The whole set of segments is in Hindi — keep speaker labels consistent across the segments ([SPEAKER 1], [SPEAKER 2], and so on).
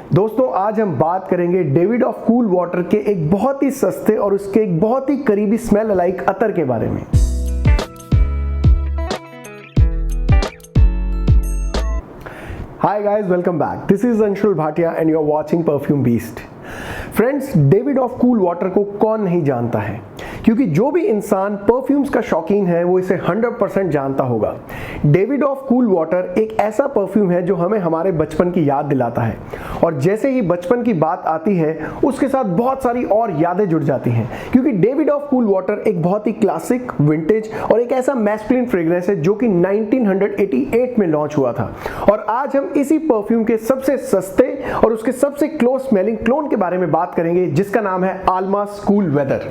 [SPEAKER 1] दोस्तों आज हम बात करेंगे डेविडॉफ कूल वाटर के एक बहुत ही सस्ते और उसके एक बहुत ही करीबी स्मेल अलाइक अतर के बारे में। Hi guys, welcome back. This is Anshul Bhatia and you are watching Perfume Beast. Friends, Davidoff cool water को कौन नहीं जानता है, क्योंकि जो भी इंसान परफ्यूम्स का शौकीन है वो इसे 100% जानता होगा। डेविडॉफ कूल वाटर एक ऐसा परफ्यूम है जो हमें हमारे बचपन की याद दिलाता है और जैसे ही बचपन की बात आती है उसके साथ बहुत सारी और यादें जुड़ जाती हैं, क्योंकि डेविडॉफ कूल वाटर एक बहुत ही क्लासिक, विंटेज और एक ऐसा मैस्कुलिन फ्रेग्रेंस है जो कि 1988 में लॉन्च हुआ था। और आज हम इसी परफ्यूम के सबसे सस्ते और उसके सबसे क्लोज स्मेलिंग क्लोन के बारे में बात करेंगे, जिसका नाम है आल्मास कूल वेदर।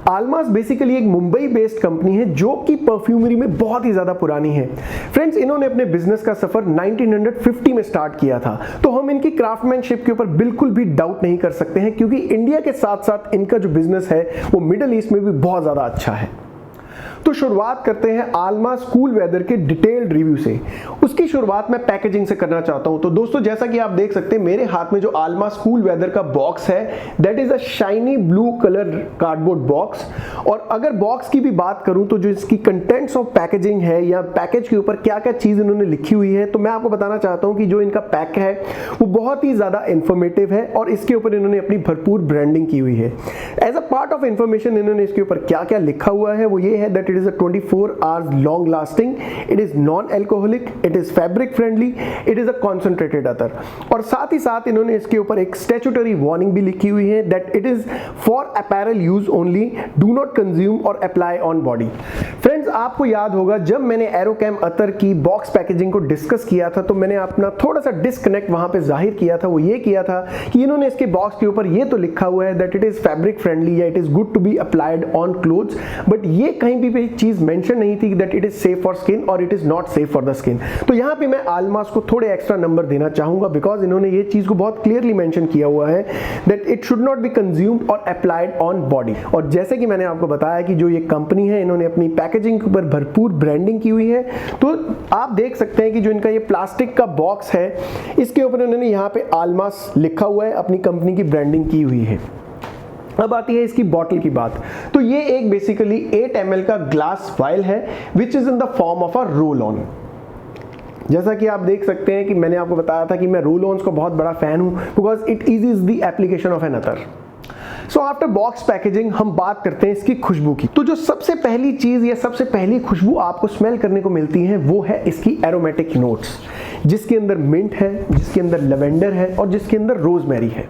[SPEAKER 1] आल्मास बेसिकली एक मुंबई बेस्ड कंपनी है जो कि परफ्यूमरी में बहुत ही ज्यादा पुरानी है। फ्रेंड्स, इन्होंने अपने बिजनेस का सफर 1950 में स्टार्ट किया था, तो हम इनकी क्राफ्टमैनशिप के ऊपर बिल्कुल भी डाउट नहीं कर सकते हैं, क्योंकि इंडिया के साथ साथ इनका जो बिजनेस है वो मिडिल ईस्ट में भी बहुत ज्यादा अच्छा है। तो शुरुआत करते हैं आल्मास कूल वेदर के डिटेल्ड रिव्यू से। उसकी शुरुआत मैं पैकेजिंग से करना चाहता हूं। तो दोस्तों, जैसा कि आप देख सकते हैं मेरे हाथ में जो आल्मास कूल वेदर का बॉक्स है, that is a shiny blue colour cardboard box. और अगर बॉक्स की भी बात करूं तो जो इसकी कंटेंट्स ऑफ पैकेजिंग है या पैकेज के ऊपर क्या क्या चीज इन्होंने लिखी हुई है, तो मैं आपको बताना चाहता हूं कि जो इनका पैक है वो बहुत ही ज्यादा इंफॉर्मेटिव है और इसके ऊपर इन्होंने अपनी भरपूर ब्रांडिंग की हुई है। As a part of information इन्होंने इसके ऊपर क्या क्या लिखा हुआ है वो ये है that it is a 24 hours long lasting, it is non-alcoholic, it is fabric friendly, it is a concentrated attar। और साथ ही साथ इन्होंने इसके ऊपर एक स्टैट्यूटरी वार्निंग भी लिखी हुई है that it is for apparel use only, do not consume or apply on body। Friends, आपको याद होगा जब मैंने एरोकेम अतर की बॉक्स पैकेजिंग को डिस्कस किया था तो मैंने अपना थोड़ा सा डिस्कनेक्ट वहां पे जाहिर किया था। वो ये किया था कि इन्होंने इसके बॉक्स के ऊपर ये तो लिखा हुआ है that it is fabric friendly या it is good to be applied on clothes, but ये कहीं भी चीज मेंशन नहीं थी that it is safe for skin और it is not safe for the skin। तो यहाँ पे मैं आल्मास को थोड़े एक्स्ट्रा नंबर देना चाहूंगा, बिकॉज इन्होंने ये चीज को बहुत क्लियरली मेंशन किया हुआ है that it should not be consumed or applied on body। और जैसे कि मैंने आपको बताया कि जो ये कंपनी है इन्होंने अपनी पैकेजिंग के ऊपर भरपूर ब्रांडिंग की हुई है, तो आप देख सकते हैं कि जो इनका ये प्लास्टिक का बॉक्स है इसके ऊपर इन्होंने यहाँ पे आल्मास लिखा हुआ है, अपनी कंपनी की ब्रांडिंग की हुई है। अब आती है इसकी बॉटल की बात। तो ये एक बेसिकली 8 ml का ग्लास वाइल है which is in the form of a roll on. जैसा कि आप देख सकते हैं कि मैंने आपको बताया था कि मैं रोल ऑन्स को बहुत बड़ा फैन हूं because it eases the application of an अतर। सो आफ्टर बॉक्स पैकेजिंग हम बात करते हैं इसकी खुशबू की। तो जो सबसे पहली चीज या सबसे पहली खुशबू आपको स्मेल करने को मिलती है वो है इसकी एरोमेटिक नोट्स, जिसके अंदर मिंट है, जिसके अंदर लेवेंडर है और जिसके अंदर रोजमेरी है।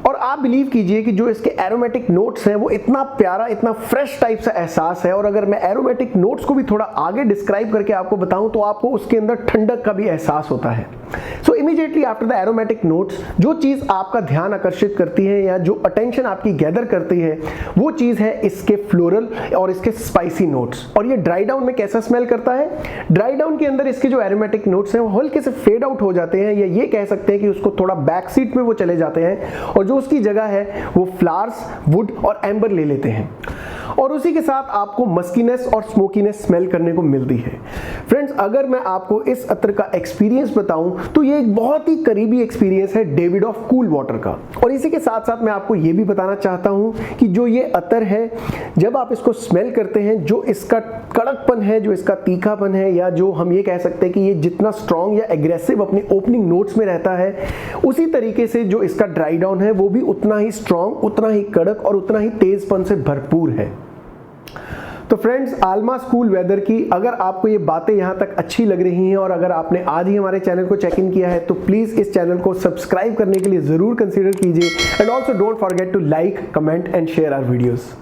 [SPEAKER 1] और आप बिलीव कीजिए कि जो इसके एरोमेटिक नोट्स हैं वो इतना प्यारा, इतना फ्रेश टाइप सा एहसास है। और अगर मैं एरोमेटिक नोट्स को भी थोड़ा आगे डिस्क्राइब करके आपको बताऊं तो आपको उसके अंदर ठंडक का भी एहसास होता है। सो immediately after the aromatic notes जो चीज आपका ध्यान आकर्षित करती है या जो अटेंशन आपकी गैदर करती है वो चीज है इसके फ्लोरल और इसके स्पाइसी नोट्स। और ये ड्राई डाउन में कैसा स्मेल करता है? ड्राई डाउन के अंदर इसके जो एरोमेटिक नोट्स हैं वो हल्के से फेड आउट हो जाते हैं, या ये कह सकते हैं कि उसको थोड़ा बैक सीट में वो चले जाते हैं और जो उसकी जगह है वो फ्लावर्स, वुड और एम्बर ले लेते हैं। और उसी के साथ आपको मस्कीनेस और स्मोकीनेस स्मेल करने को मिलती है। फ्रेंड्स, अगर मैं आपको इस अतर का एक्सपीरियंस बताऊं तो ये एक बहुत ही करीबी एक्सपीरियंस है डेविडॉफ कूल वाटर का। और इसी के साथ साथ मैं आपको ये भी बताना चाहता हूं कि जो ये अतर है जब आप इसको स्मेल करते हैं, जो इसका कड़कपन है, जो इसका तीखापन है, या जो हम ये कह सकते हैं कि ये जितना स्ट्रॉन्ग या एग्रेसिव अपने ओपनिंग नोट्स में रहता है, उसी तरीके से जो इसका ड्राई डाउन है वो भी उतना ही स्ट्रॉन्ग, उतना ही कड़क और उतना ही तेजपन से भरपूर है। तो फ्रेंड्स, आल्मास कूल वेदर की अगर आपको ये बातें यहाँ तक अच्छी लग रही हैं और अगर आपने आज ही हमारे चैनल को चेक इन किया है तो प्लीज इस चैनल को सब्सक्राइब करने के लिए जरूर कंसीडर कीजिए। And also don't forget to like, comment and share our videos.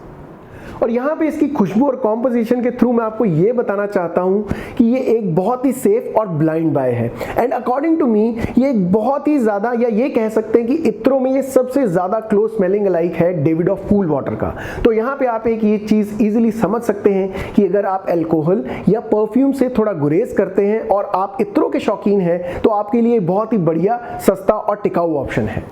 [SPEAKER 1] और यहाँ पे इसकी खुशबू और कॉम्पोजिशन के थ्रू मैं आपको ये बताना चाहता हूँ कि ये एक बहुत ही सेफ और ब्लाइंड बाय है। एंड अकॉर्डिंग टू मी ये एक बहुत ही ज्यादा, या ये कह सकते हैं कि इत्रों में ये सबसे ज्यादा क्लोज स्मेलिंग अलाइक है डेविडॉफ कूल वाटर का। तो यहाँ पे आप एक ये चीज इजीली समझ सकते हैं कि अगर आप अल्कोहल या परफ्यूम से थोड़ा गुरेज करते हैं और आप इत्रों के शौकीन हैं तो आपके लिए बहुत ही बढ़िया, सस्ता और टिकाऊ ऑप्शन है।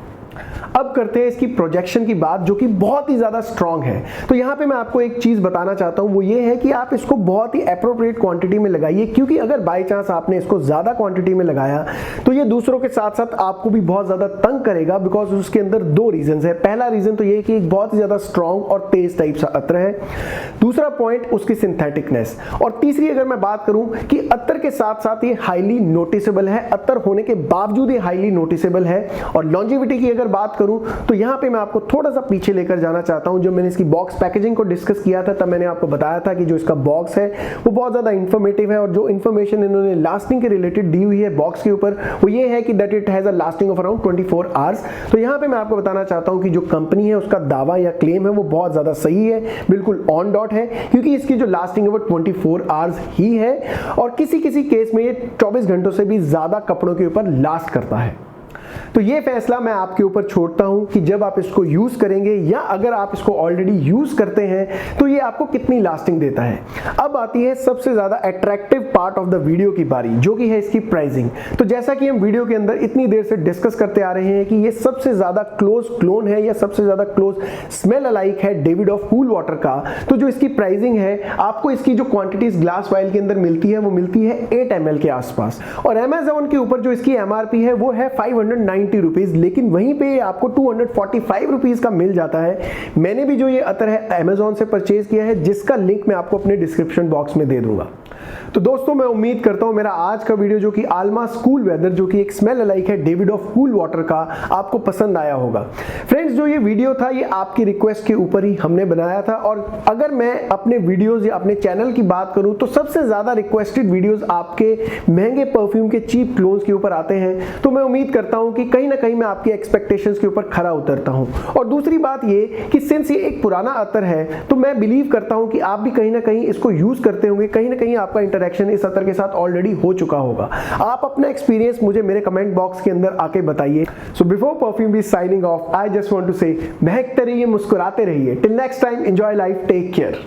[SPEAKER 1] अब करते हैं इसकी प्रोजेक्शन की बात, जो कि बहुत ही ज्यादा स्ट्रांग है। तो यहाँ पे मैं आपको एक चीज बताना चाहता हूँ, वो ये है कि आप इसको बहुत ही एप्रोप्रिएट क्वांटिटी में लगाइए, क्योंकि अगर बाय चांस आपने इसको ज्यादा क्वांटिटी में लगाया तो ये दूसरों के साथ साथ आपको भी बहुत ज्यादा तंग करेगा, बिकॉज उसके अंदर दो रीजन है। पहला रीजन तो ये कि एक बहुत ही ज्यादा स्ट्रांग और तेज टाइप सा अत्र है, दूसरा पॉइंट उसकी सिंथेटिकनेस, और तीसरी अगर मैं बात करूं कि अत्तर के साथ साथ ये हाईली नोटिसेबल है, अत्तर होने के बावजूद ये हाईली नोटिसेबल है। और लॉन्जेविटी की अगर बात करूं तो यहां पे मैं आपको थोड़ा सा पीछे लेकर जाना चाहता हूं। जब मैंने इसकी बॉक्स पैकेजिंग को डिस्कस किया था तब मैंने आपको बताया था कि जो इसका बॉक्स है वो बहुत ज्यादा इंफॉर्मेटिव है, और जो इंफॉर्मेशन इन्होंने लास्टिंग के रिलेटेड दी हुई है बॉक्स के ऊपर वो ये है कि that it has a lasting of around 24 hours. तो यहां पे मैं आपको बताना चाहता हूं कि जो कंपनी है उसका दावा या क्लेम है वो बहुत ज्यादा सही है, बिल्कुल ऑन डॉट है, क्योंकि इसकी जो लास्टिंग है वो 24 आवर्स ही है, और किसी किसी केस में ये 24 घंटों से भी ज्यादा कपड़ों के ऊपर लास्ट करता है। तो ये फैसला मैं आपके ऊपर छोड़ता हूं कि जब आप इसको यूज करेंगे या अगर आप इसको ऑलरेडी यूज करते हैं तो ये आपको कितनी लास्टिंग देता है। अब आती है सबसे ज्यादा attractive part of the video की बारी, जो कि है इसकी प्राइसिंग। तो जैसा कि हम वीडियो के अंदर इतनी देर से डिस्कस करते आ रहे हैं कि ये सबसे ज्यादा क्लोज क्लोन है या सबसे ज्यादा क्लोज स्मेल अलाइक है डेविडॉफ कूल वाटर का, तो जो इसकी प्राइसिंग है, आपको इसकी जो क्वांटिटीज ग्लास वाइल के अंदर मिलती है वो मिलती है 8 ml के आसपास, और अमेज़न के ऊपर जो इसकी एमआरपी है वो है 590 रुपीज, लेकिन वहीं पे आपको 245 रुपीज का मिल जाता है। मैंने भी जो ये अतर है अमेज़न से परचेज किया है, जिसका लिंक मैं आपको अपने डिस्क्रिप्शन बॉक्स में दे दूंगा। तो दोस्तों मैं उम्मीद करता हूं मेरा आज का वीडियो जो कि आल्मास कूल वेदर, जो कि एक स्मेल अलाइक है डेविडॉफ कूल वाटर का, आपको पसंद आया होगा। फ्रेंड्स जो ये वीडियो था ये आपकी रिक्वेस्ट के ऊपर ही हमने बनाया था, और अगर मैं अपने वीडियोस या अपने चैनल की बात करूं तो सबसे ज्यादा रिक्वेस्टेड वीडियोस आपके महंगे परफ्यूम के चीप क्लोन्स के ऊपर आते हैं। तो मैं उम्मीद करता हूं कि कहीं ना कहीं मैं आपकी एक्सपेक्टेशंस के ऊपर खरा उतरता हूं। और दूसरी बात ये कि सिंस ये एक पुराना अतर है तो मैं बिलीव करता हूं कि आप भी कहीं ना कहीं इसको यूज करते होंगे, कहीं ना कहीं आपका इंटरेक्शन इस अतर के साथ ऑलरेडी हो चुका होगा। आप अपना एक्सपीरियंस मुझे मेरे कमेंट बॉक्स के अंदर आके बताइए। So before perfume be signing off, I just want to say महकते रहिए, मुस्कुराते रहिए। Till next time, enjoy life, take care.